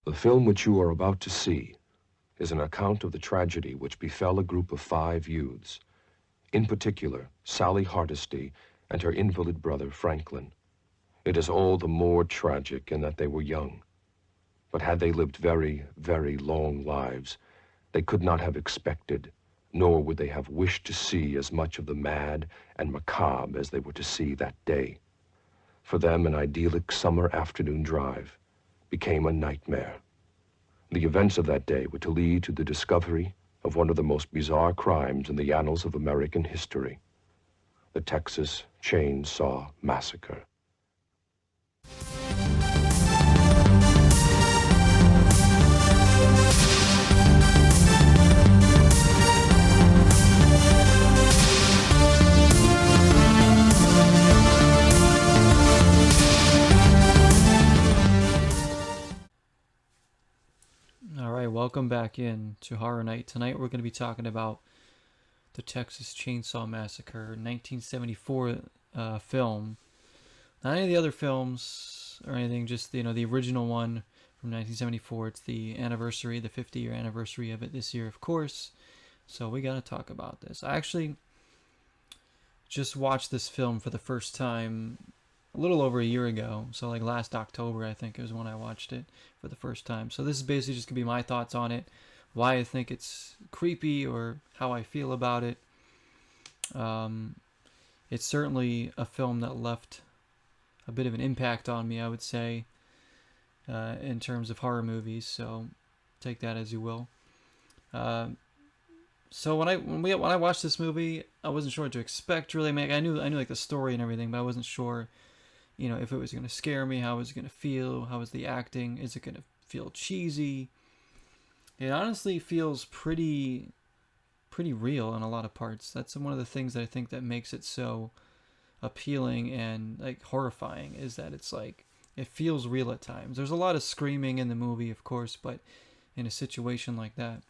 The film which you are about to see is an account of the tragedy which befell a group of 5 youths, in particular, Sally Hardesty and her invalid brother, Franklin. It is all the more tragic in that they were young. But had they lived very, very long lives, they could not have expected, nor would they have wished to see as much of the mad and macabre as they were to see that day. For them, an idyllic summer afternoon drive became a nightmare. The events of that day were to lead to the discovery of one of the most bizarre crimes in the annals of American history, the Texas Chainsaw Massacre. Alright, welcome back in to Horror Night. Tonight we're going to be talking about the Texas Chainsaw Massacre 1974 film. Not any of the other films or anything, just the original one from 1974. It's the anniversary, the 50-year anniversary of it this year, of course. So we got to talk about this. I actually just watched this film for the first time a little over a year ago. So like last October, I think, it was when I watched it for the first time. So this is basically just going to be my thoughts on it, why I think it's creepy or how I feel about it. It's certainly a film that left a bit of an impact on me, I would say, in terms of horror movies. So take that as you will. So when I watched this movie, I wasn't sure what to expect really. I knew like the story and everything, but I wasn't sure, if it was going to scare me, how it was going to feel, how was the acting, is it going to feel cheesy? It honestly feels pretty real in a lot of parts. That's one of the things that I think that makes it so appealing and like horrifying, is that it's like it feels real at times. There's a lot of screaming in the movie, of course, but in a situation like that,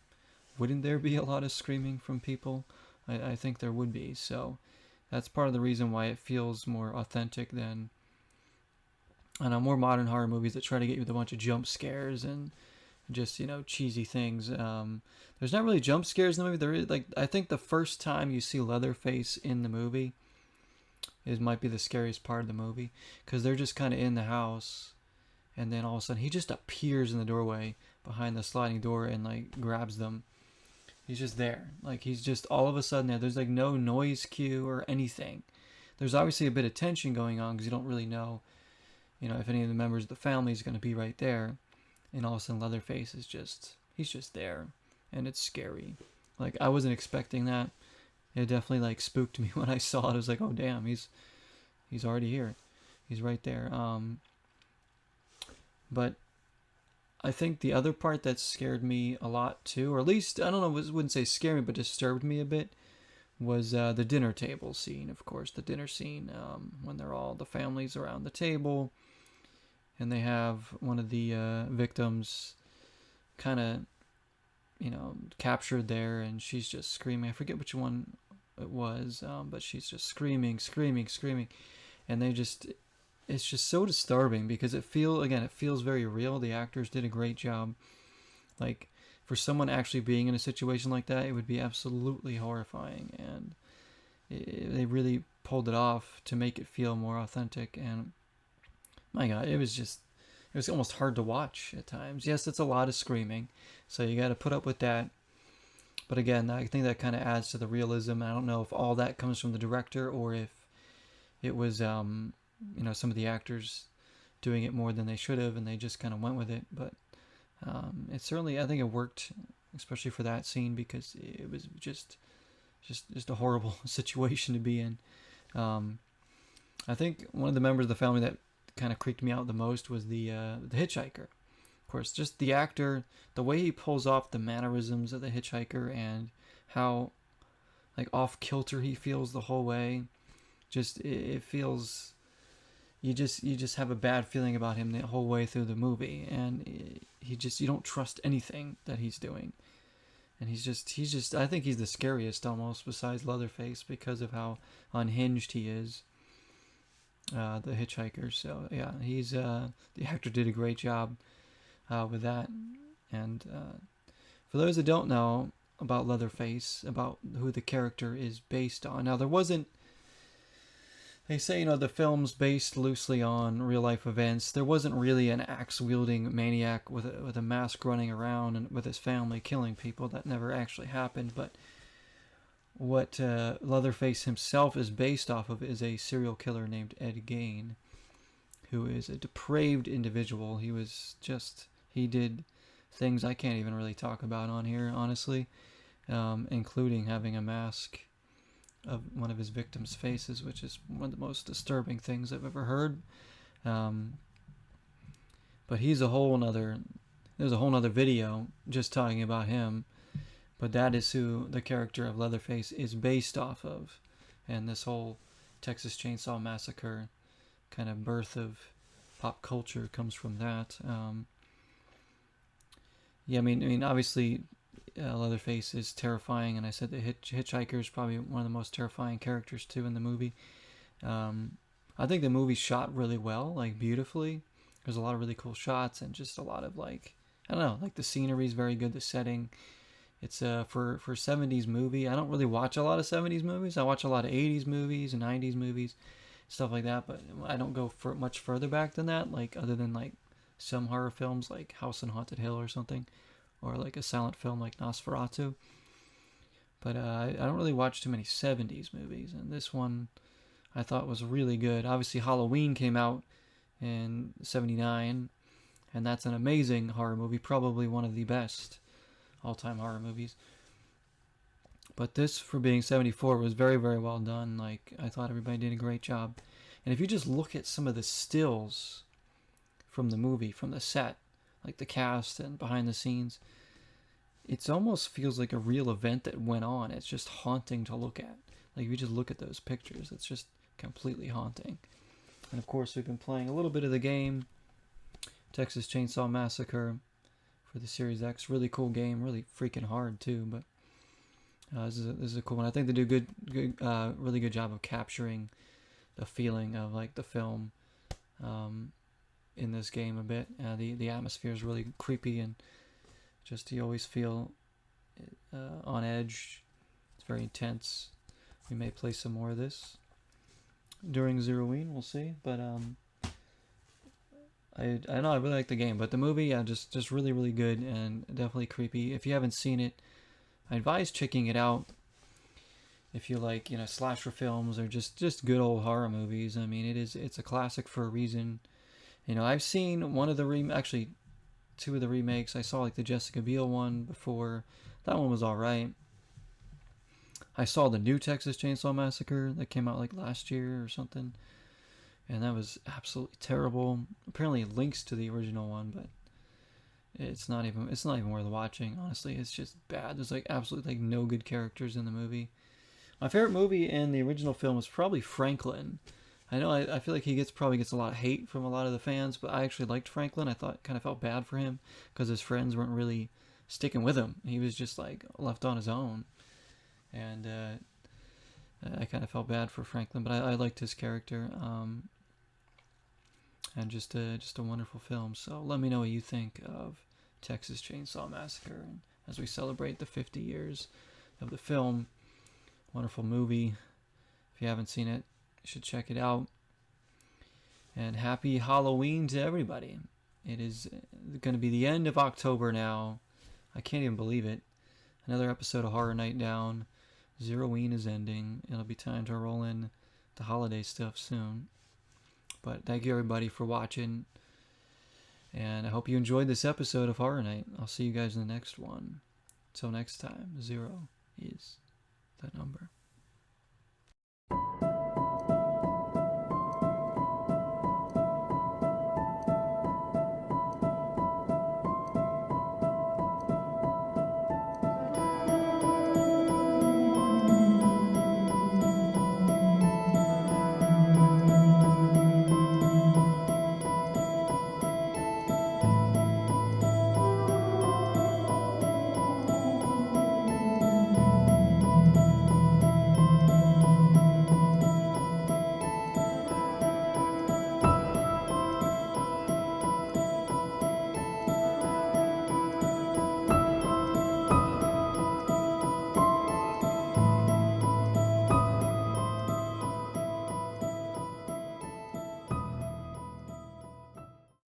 wouldn't there be a lot of screaming from people? I think there would be. So that's part of the reason why it feels more authentic than more modern horror movies that try to get you with a bunch of jump scares and just cheesy things. There's not really jump scares in the movie. There is, like, I think the first time you see Leatherface in the movie might be the scariest part of the movie, because they're just kind of in the house, and then all of a sudden he just appears in the doorway behind the sliding door and like grabs them. He's just there, like he's just all of a sudden there. There's like no noise cue or anything. There's obviously a bit of tension going on because you don't really know, if any of the members of the family is going to be right there, and all of a sudden Leatherface is he's just there, and it's scary. Like, I wasn't expecting that. It definitely like spooked me when I saw it. I was like, oh damn, he's already here. He's right there. But I think the other part that scared me a lot too, or at least, I don't know, wouldn't say scare me, but disturbed me a bit, was the dinner table scene, of course. The dinner scene, when they're all, the families around the table, and they have one of the victims kind of, captured there, and she's just screaming. I forget which one it was, but she's just screaming, and it's just so disturbing because it feels very real. The actors did a great job. Like, for someone actually being in a situation like that, it would be absolutely horrifying, and they really pulled it off to make it feel more authentic. And my God, it was almost hard to watch at times. Yes, it's a lot of screaming, so you got to put up with that. But again, I think that kind of adds to the realism. I don't know if all that comes from the director or if it was, some of the actors doing it more than they should have, and they just kind of went with it. But it certainly, I think it worked, especially for that scene, because it was just a horrible situation to be in. I think one of the members of the family that kind of creeped me out the most was the hitchhiker. Of course, just the actor, the way he pulls off the mannerisms of the hitchhiker and how like off kilter he feels the whole way. Just it feels, you just have a bad feeling about him the whole way through the movie, and you don't trust anything that he's doing. And he's just I think he's the scariest almost, besides Leatherface, because of how unhinged he is. The hitchhiker. So yeah, the actor did a great job with that. And for those that don't know about Leatherface, about who the character is based on, now there wasn't. They say, the film's based loosely on real life events. There wasn't really an axe wielding maniac with a mask running around and with his family killing people. That never actually happened. But what Leatherface himself is based off of is a serial killer named Ed Gein, who is a depraved individual. He did things I can't even really talk about on here, honestly, including having a mask of one of his victims' faces, which is one of the most disturbing things I've ever heard. But there's a whole nother video just talking about him. But that is who the character of Leatherface is based off of. And this whole Texas Chainsaw Massacre kind of birth of pop culture comes from that. I mean, obviously, Leatherface is terrifying, and I said the Hitchhiker is probably one of the most terrifying characters too in the movie. I think the movie's shot really well, like beautifully. There's a lot of really cool shots, and just a lot of I don't know, like the scenery is very good, the setting. It's for 70s movie. I don't really watch a lot of 70s movies. I watch a lot of 80s movies and 90s movies, stuff like that. But I don't go for much further back than that, other than some horror films like House on Haunted Hill or something, or like a silent film like Nosferatu. But I don't really watch too many 70s movies, and this one I thought was really good. Obviously, Halloween came out in '79, and that's an amazing horror movie, probably one of the best all-time horror movies. But this, for being '74, was very, very well done. I thought everybody did a great job. And if you just look at some of the stills from the movie, from the set, like the cast and behind the scenes, it almost feels like a real event that went on. It's just haunting to look at. If you just look at those pictures, it's just completely haunting. And of course, we've been playing a little bit of the game, Texas Chainsaw Massacre, for the Series X. Really cool game, really freaking hard too. But this is a cool one. I think they do really good job of capturing the feeling of the film in this game a bit. The atmosphere is really creepy, and just you always feel on edge. It's very intense. We may play some more of this during Zeroine, we'll see. But I know I really like the game, but the movie, just really, really good and definitely creepy. If you haven't seen it, I advise checking it out. If you like, slasher films or just good old horror movies. I mean, it's a classic for a reason. I've seen one of the actually two of the remakes. I saw the Jessica Biel one before. That one was all right. I saw the new Texas Chainsaw Massacre that came out last year or something, and that was absolutely terrible. Apparently it links to the original one, but it's not even worth watching, honestly. It's just bad. There's absolutely no good characters in the movie. My favorite movie in the original film is probably Franklin. I know I feel like he probably gets a lot of hate from a lot of the fans, but I actually liked Franklin. I kind of felt bad for him because his friends weren't really sticking with him. He was just left on his own, and I kind of felt bad for Franklin, but I liked his character. And just a wonderful film. So let me know what you think of Texas Chainsaw Massacre as we celebrate the 50 years of the film. Wonderful movie. If you haven't seen it, you should check it out. And happy Halloween to everybody. It is going to be the end of October now. I can't even believe it. Another episode of Horror Night Down. Zeroine is ending. It'll be time to roll in the holiday stuff soon. But thank you everybody for watching. And I hope you enjoyed this episode of Horror Night. I'll see you guys in the next one. Until next time, 0 is the number.